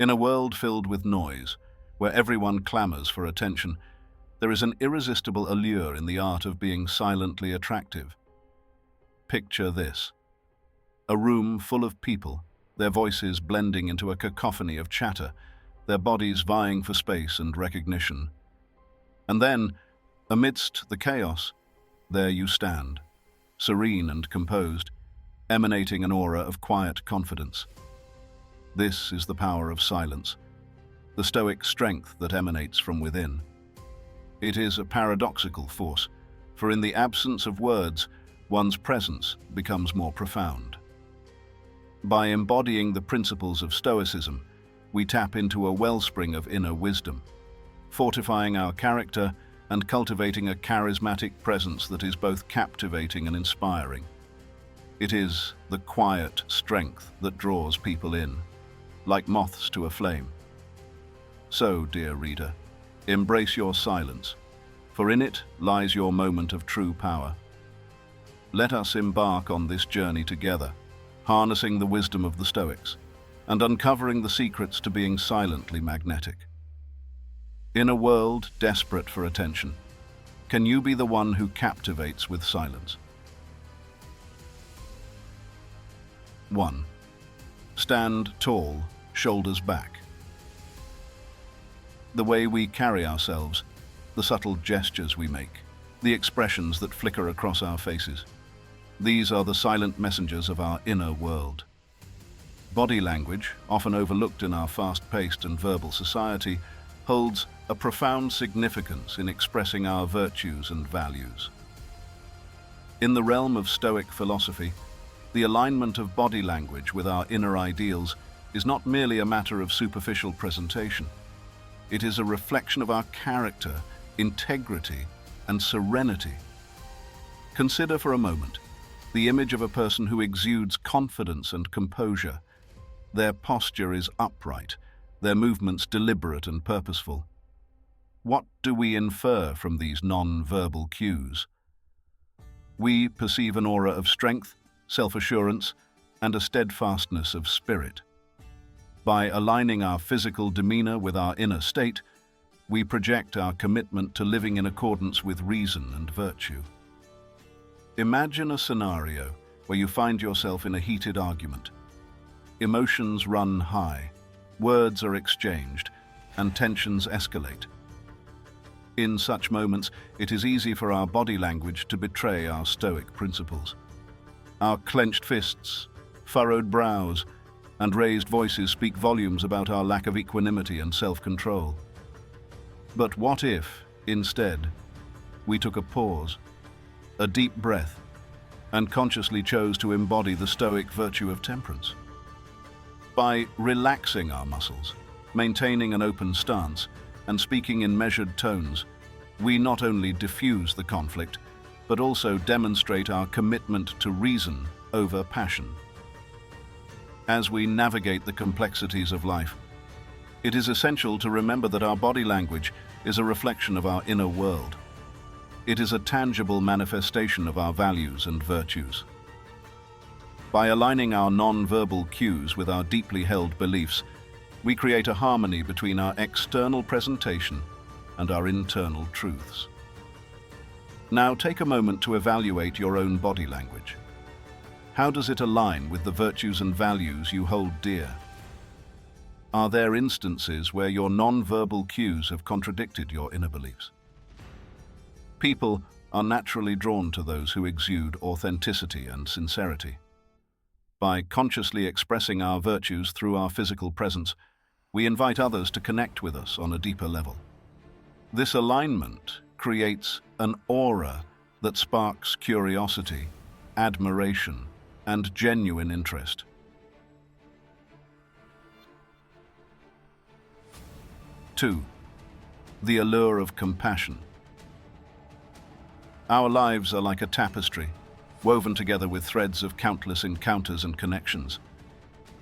In a world filled with noise, where everyone clamors for attention, there is an irresistible allure in the art of being silently attractive. Picture this: a room full of people, their voices blending into a cacophony of chatter, their bodies vying for space and recognition. And then, amidst the chaos, there you stand, serene and composed, emanating an aura of quiet confidence. This is the power of silence, the Stoic strength that emanates from within. It is a paradoxical force, for in the absence of words, one's presence becomes more profound. By embodying the principles of Stoicism, we tap into a wellspring of inner wisdom, fortifying our character and cultivating a charismatic presence that is both captivating and inspiring. It is the quiet strength that draws people in, like moths to a flame. So, dear reader, embrace your silence, for in it lies your moment of true power. Let us embark on this journey together, harnessing the wisdom of the Stoics and uncovering the secrets to being silently magnetic. In a world desperate for attention, can you be the one who captivates with silence? 1. Stand tall, shoulders back. The way we carry ourselves, the subtle gestures we make, the expressions that flicker across our faces, these are the silent messengers of our inner world. Body language, often overlooked in our fast-paced and verbal society, holds a profound significance in expressing our virtues and values. In the realm of Stoic philosophy, the alignment of body language with our inner ideals is not merely a matter of superficial presentation. It is a reflection of our character, integrity, and serenity. Consider for a moment the image of a person who exudes confidence and composure. Their posture is upright, their movements deliberate and purposeful. What do we infer from these non-verbal cues? We perceive an aura of strength, self-assurance, and a steadfastness of spirit. By aligning our physical demeanor with our inner state, we project our commitment to living in accordance with reason and virtue. Imagine a scenario where you find yourself in a heated argument. Emotions run high, words are exchanged, and tensions escalate. In such moments, it is easy for our body language to betray our Stoic principles. Our clenched fists, furrowed brows, and raised voices speak volumes about our lack of equanimity and self-control. But what if, instead, we took a pause, a deep breath, and consciously chose to embody the Stoic virtue of temperance? By relaxing our muscles, maintaining an open stance, and speaking in measured tones, we not only diffuse the conflict, but also demonstrate our commitment to reason over passion. As we navigate the complexities of life, it is essential to remember that our body language is a reflection of our inner world. It is a tangible manifestation of our values and virtues. By aligning our non-verbal cues with our deeply held beliefs, we create a harmony between our external presentation and our internal truths. Now take a moment to evaluate your own body language. How does it align with the virtues and values you hold dear? Are there instances where your non-verbal cues have contradicted your inner beliefs? People are naturally drawn to those who exude authenticity and sincerity. By consciously expressing our virtues through our physical presence, we invite others to connect with us on a deeper level. This alignment creates an aura that sparks curiosity, admiration, and genuine interest. 2. The allure of compassion. Our lives are like a tapestry, woven together with threads of countless encounters and connections.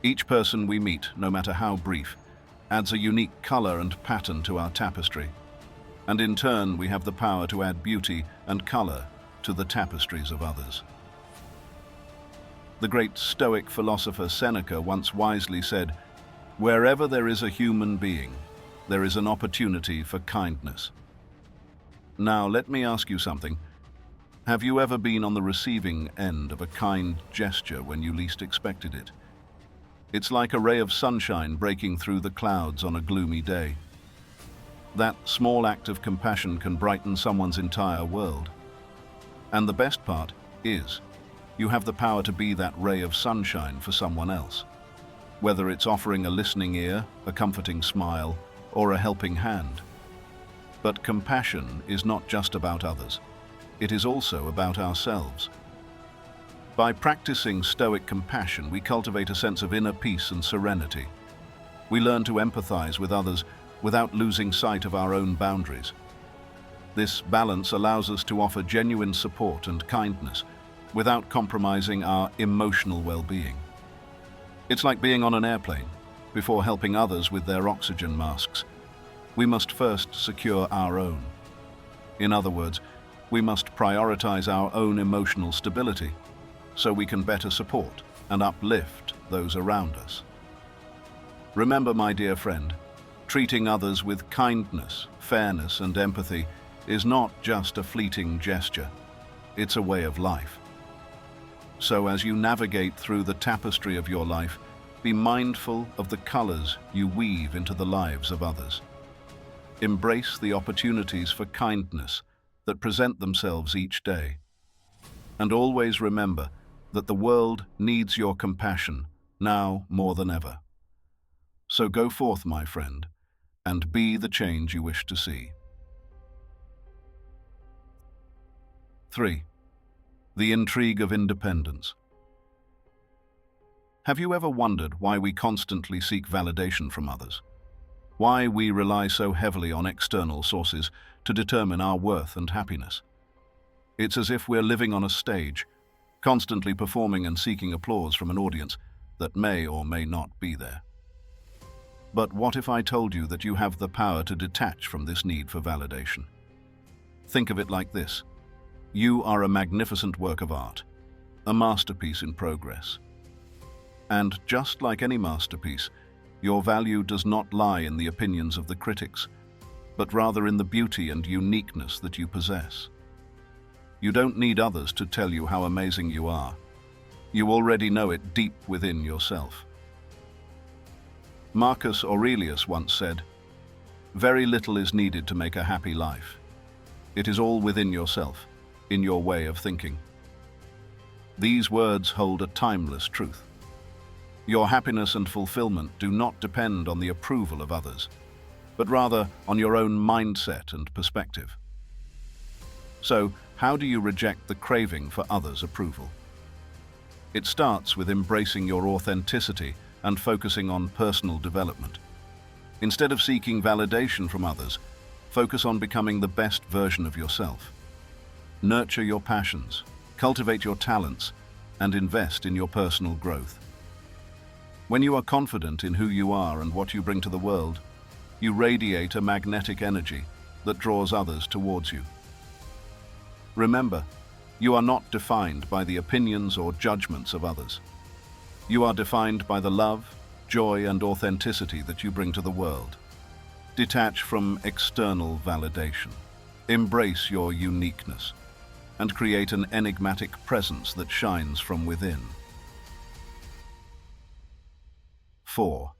Each person we meet, no matter how brief, adds a unique color and pattern to our tapestry, and in turn we have the power to add beauty and color to the tapestries of others. The great Stoic philosopher Seneca once wisely said, Wherever there is a human being, there is an opportunity for kindness. Now, let me ask you something. Have you ever been on the receiving end of a kind gesture when you least expected it? It's like a ray of sunshine breaking through the clouds on a gloomy day. That small act of compassion can brighten someone's entire world. And the best part is, you have the power to be that ray of sunshine for someone else. Whether it's offering a listening ear, a comforting smile, or a helping hand. But compassion is not just about others. It is also about ourselves. By practicing Stoic compassion, we cultivate a sense of inner peace and serenity. We learn to empathize with others without losing sight of our own boundaries. This balance allows us to offer genuine support and kindness without compromising our emotional well-being. It's like being on an airplane. Before helping others with their oxygen masks, we must first secure our own. In other words, we must prioritize our own emotional stability so we can better support and uplift those around us. Remember, my dear friend, treating others with kindness, fairness, and empathy is not just a fleeting gesture. It's a way of life. So as you navigate through the tapestry of your life, be mindful of the colors you weave into the lives of others. Embrace the opportunities for kindness that present themselves each day. And always remember that the world needs your compassion now more than ever. So go forth, my friend, and be the change you wish to see. 3. The Intrigue of Independence. Have you ever wondered why we constantly seek validation from others? Why we rely so heavily on external sources to determine our worth and happiness? It's as if we're living on a stage, constantly performing and seeking applause from an audience that may or may not be there. But what if I told you that you have the power to detach from this need for validation? Think of it like this. You are a magnificent work of art, a masterpiece in progress. And just like any masterpiece, your value does not lie in the opinions of the critics, but rather in the beauty and uniqueness that you possess. You don't need others to tell you how amazing you are. You already know it deep within yourself. Marcus Aurelius once said, "Very little is needed to make a happy life. It is all within yourself, in your way of thinking." These words hold a timeless truth. Your happiness and fulfillment do not depend on the approval of others, but rather on your own mindset and perspective. So, how do you reject the craving for others' approval? It starts with embracing your authenticity and focusing on personal development. Instead of seeking validation from others, focus on becoming the best version of yourself. Nurture your passions, cultivate your talents, and invest in your personal growth. When you are confident in who you are and what you bring to the world, you radiate a magnetic energy that draws others towards you. Remember, you are not defined by the opinions or judgments of others. You are defined by the love, joy, and authenticity that you bring to the world. Detach from external validation. Embrace your uniqueness and create an enigmatic presence that shines from within. 4.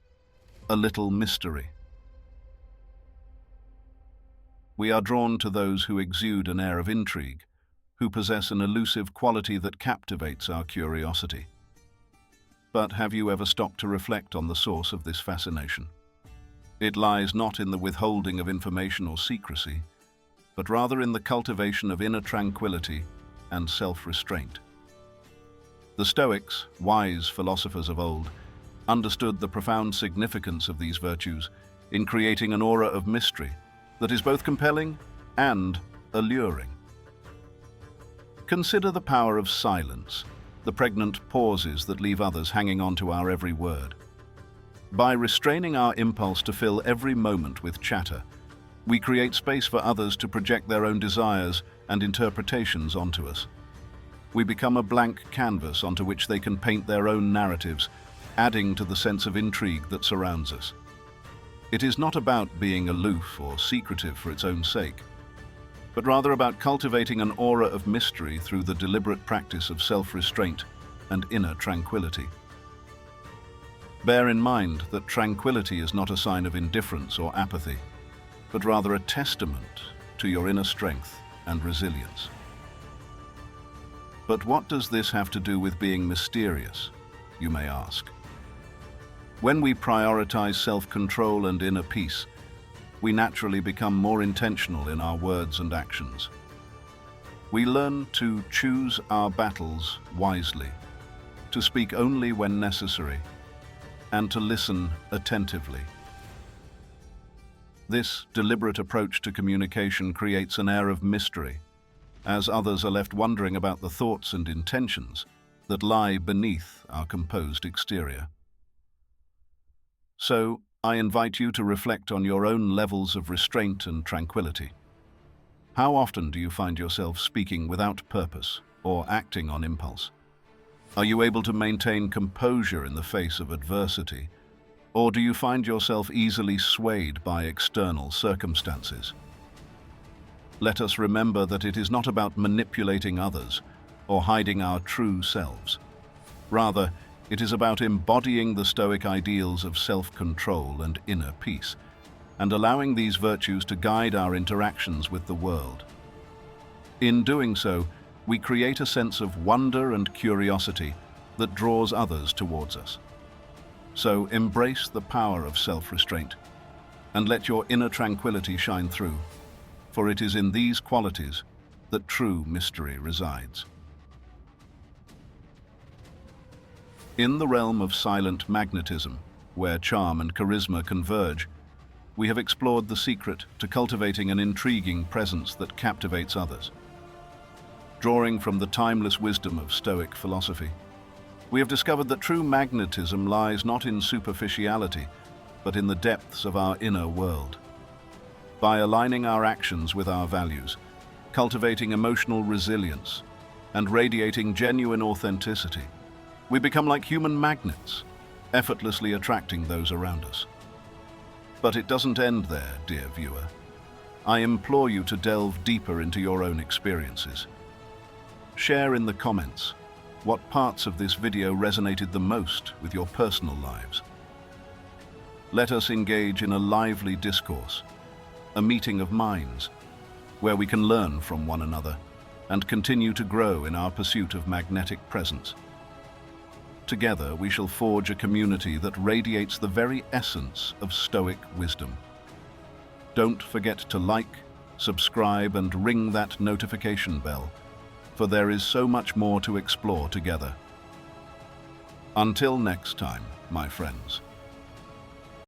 A little mystery. We are drawn to those who exude an air of intrigue, who possess an elusive quality that captivates our curiosity. But have you ever stopped to reflect on the source of this fascination? It lies not in the withholding of information or secrecy, but rather in the cultivation of inner tranquility and self-restraint. The Stoics, wise philosophers of old, understood the profound significance of these virtues in creating an aura of mystery that is both compelling and alluring. Consider the power of silence, the pregnant pauses that leave others hanging on to our every word. By restraining our impulse to fill every moment with chatter, we create space for others to project their own desires and interpretations onto us. We become a blank canvas onto which they can paint their own narratives, adding to the sense of intrigue that surrounds us. It is not about being aloof or secretive for its own sake, but rather about cultivating an aura of mystery through the deliberate practice of self-restraint and inner tranquility. Bear in mind that tranquility is not a sign of indifference or apathy, but rather a testament to your inner strength and resilience. But what does this have to do with being mysterious, you may ask? When we prioritize self-control and inner peace, we naturally become more intentional in our words and actions. We learn to choose our battles wisely, to speak only when necessary, and to listen attentively. This deliberate approach to communication creates an air of mystery, as others are left wondering about the thoughts and intentions that lie beneath our composed exterior. So, I invite you to reflect on your own levels of restraint and tranquility. How often do you find yourself speaking without purpose or acting on impulse? Are you able to maintain composure in the face of adversity, or do you find yourself easily swayed by external circumstances? Let us remember that it is not about manipulating others or hiding our true selves. Rather, it is about embodying the Stoic ideals of self-control and inner peace, and allowing these virtues to guide our interactions with the world. In doing so, we create a sense of wonder and curiosity that draws others towards us. So embrace the power of self-restraint, and let your inner tranquility shine through, for it is in these qualities that true mystery resides. In the realm of silent magnetism, where charm and charisma converge, we have explored the secret to cultivating an intriguing presence that captivates others. Drawing from the timeless wisdom of Stoic philosophy, we have discovered that true magnetism lies not in superficiality, but in the depths of our inner world. By aligning our actions with our values, cultivating emotional resilience, and radiating genuine authenticity, we become like human magnets, effortlessly attracting those around us. But it doesn't end there, dear viewer. I implore you to delve deeper into your own experiences. Share in the comments what parts of this video resonated the most with your personal lives. Let us engage in a lively discourse, a meeting of minds, where we can learn from one another and continue to grow in our pursuit of magnetic presence. Together, we shall forge a community that radiates the very essence of Stoic wisdom. Don't forget to like, subscribe, and ring that notification bell, for there is so much more to explore together. Until next time, my friends.